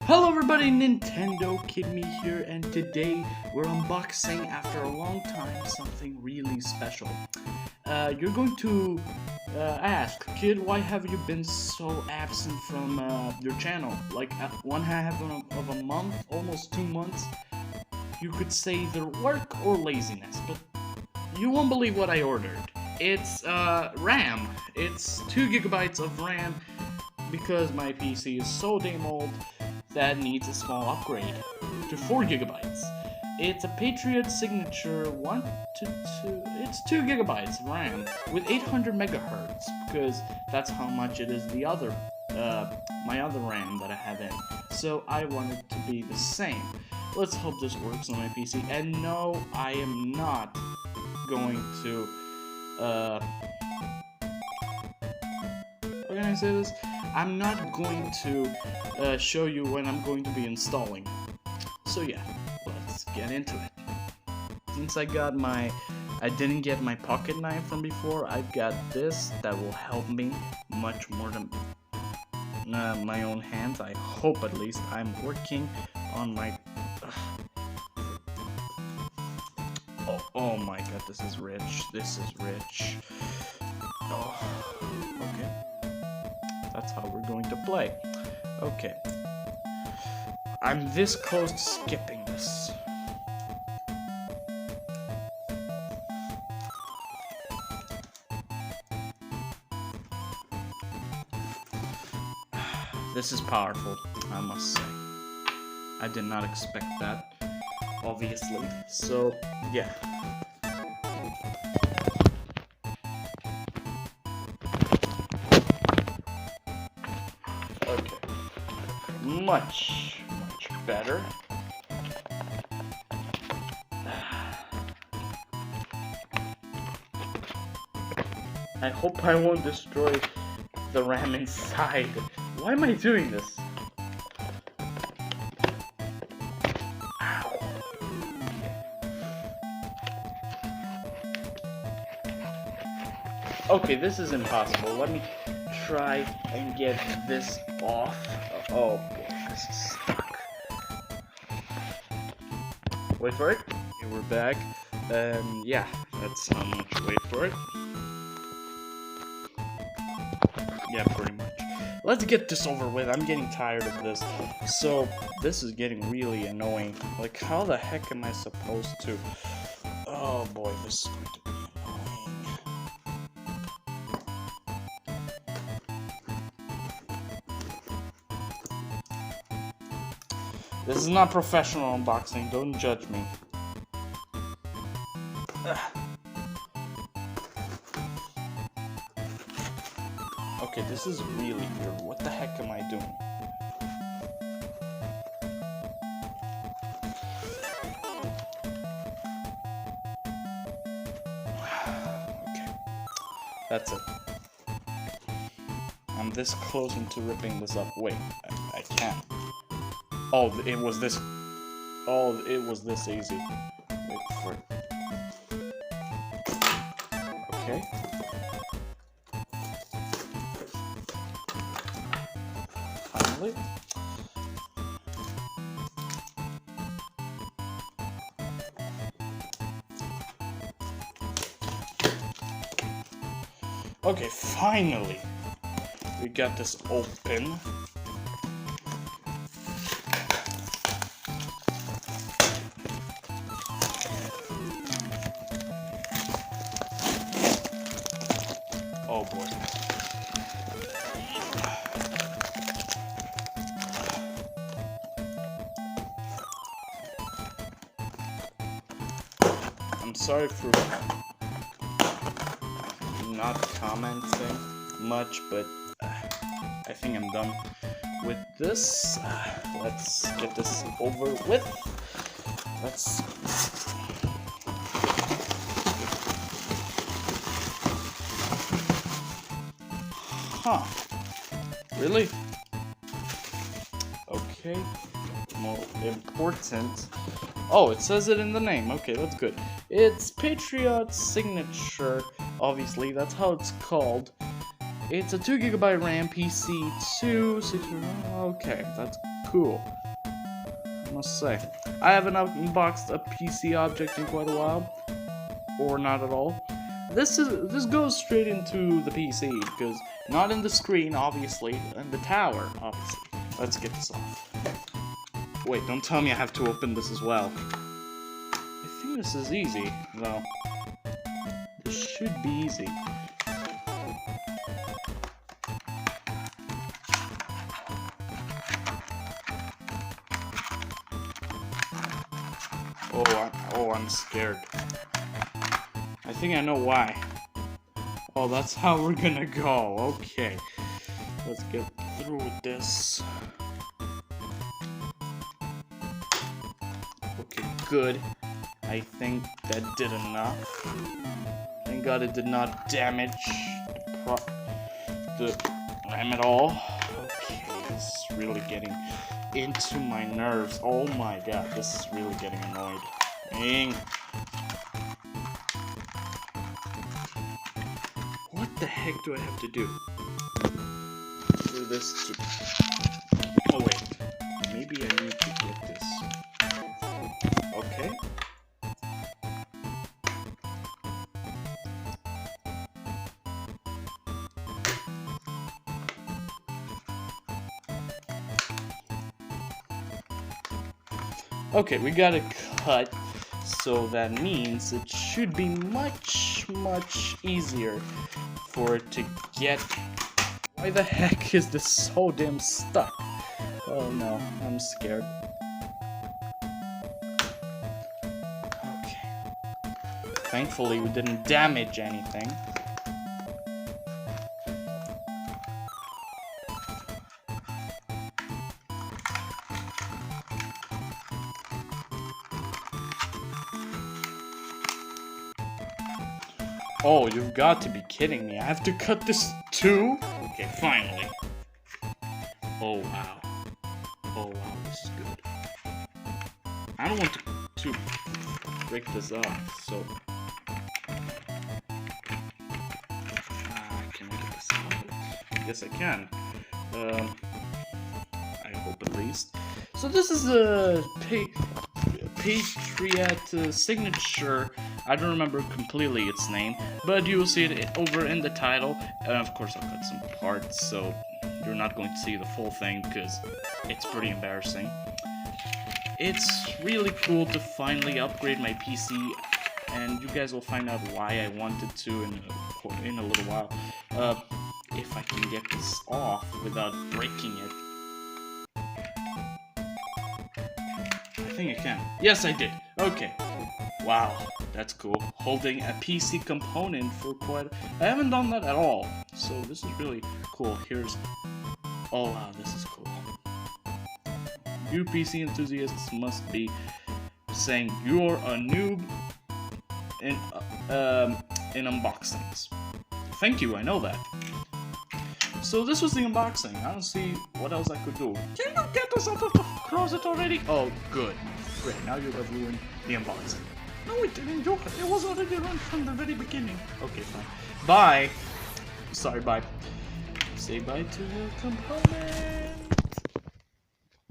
Hello everybody, Nintendo Kid Me here, and today we're unboxing, after a long time, something really special. You're going to ask, Kid, why have you been so absent from your channel? Like 1/2 of a month, almost 2 months? You could say either work or laziness, but you won't believe what I ordered. It's RAM. It's 2 gigabytes of RAM because my PC is so damn old that needs a small upgrade to 4 gigabytes. It's a Patriot signature 1 to 2. It's 2 gigabytes of RAM with 800 megahertz because that's how much it is the other my other RAM that I have in. So I want it to be the same. Let's hope this works on my PC. And no, I am not going to how can I say this? I'm not going to show you when I'm going to be installing. So yeah, let's get into it. Since I didn't get my pocket knife from before, I've got this that will help me much more than my own hands. I hope at least. I'm working on my... Oh my god, this is rich. This is rich. Oh, okay. That's how we're going to play. Okay. I'm this close to skipping this. This is powerful, I must say. I did not expect that, obviously. So, yeah. Okay. Much better. I hope I won't destroy the RAM inside. Why am I doing this? Ow. Okay, this is impossible. Let me try and get this off. Oh boy, this is stuck. Wait for it. Okay, we're back. Yeah, that's how much. Wait for it. Yeah, pretty much. Let's get this over with. I'm getting tired of this. So, this is getting really annoying. Like, how the heck am I supposed to... Oh boy, this is going to be annoying. This is not professional unboxing. Don't judge me. Ugh. Okay, this is really weird. What the heck am I doing? Okay, that's it. I'm this close into ripping this up. Wait, I can't. Oh, it was this. Oh, it was this easy. Wait for it. Okay. Finally. Okay, finally. We got this open. Oh boy. I'm sorry for not commenting much, but I think I'm done with this. Let's get this over with. Let's... Huh. Really? Okay. More important. Oh, it says it in the name. Okay, that's good. It's Patriot signature. Obviously, that's how it's called. It's a 2 GB RAM PC, 2, 6, okay, that's cool, I must say. I haven't unboxed a PC object in quite a while, or not at all. This goes straight into the PC, because not in the screen, obviously, and the tower, obviously. Let's get this off. Wait, don't tell me I have to open this as well. I think this is easy, though. This should be easy. Oh, I'm scared. I think I know why. Oh, that's how we're gonna go. Okay. Let's get through with this. Okay, good. I think that did enough. Thank God it did not damage the RAM at all. Okay, this is really getting into my nerves. Oh my god, this is really getting annoyed. Dang. What the heck do I have to do? Do this too. Oh wait, maybe I need to get this. Okay. Okay, we got a cut, so that means it should be much easier for it to get. Why the heck is this so damn stuck? Oh no, I'm scared. Okay. Thankfully, we didn't damage anything. Oh, you've got to be kidding me. I have to cut this too? Okay, finally. Oh, wow. Oh, wow, this is good. I don't want to break this off, so... can I get this out? Yes, I can. I hope at least. So this is a Patriot signature. I don't remember completely its name, but you will see it over in the title. And of course I'll cut some parts, so you're not going to see the full thing because it's pretty embarrassing. It's really cool to finally upgrade my PC, and you guys will find out why I wanted to in a little while. If I can get this off without breaking it. I think I can. Yes, I did. Okay. Wow, that's cool. Holding a PC component for quite... I haven't done that at all, so this is really cool. Here's... Oh wow, this is cool. You PC enthusiasts must be saying you're a noob in unboxings. Thank you, I know that. So this was the unboxing. I don't see what else I could do. Can you get us out of the closet already? Oh, good. Great, now you have ruined the unboxing. No, it didn't. It was already run from the very beginning. Okay, fine. Bye. Sorry, bye. Say bye to the component.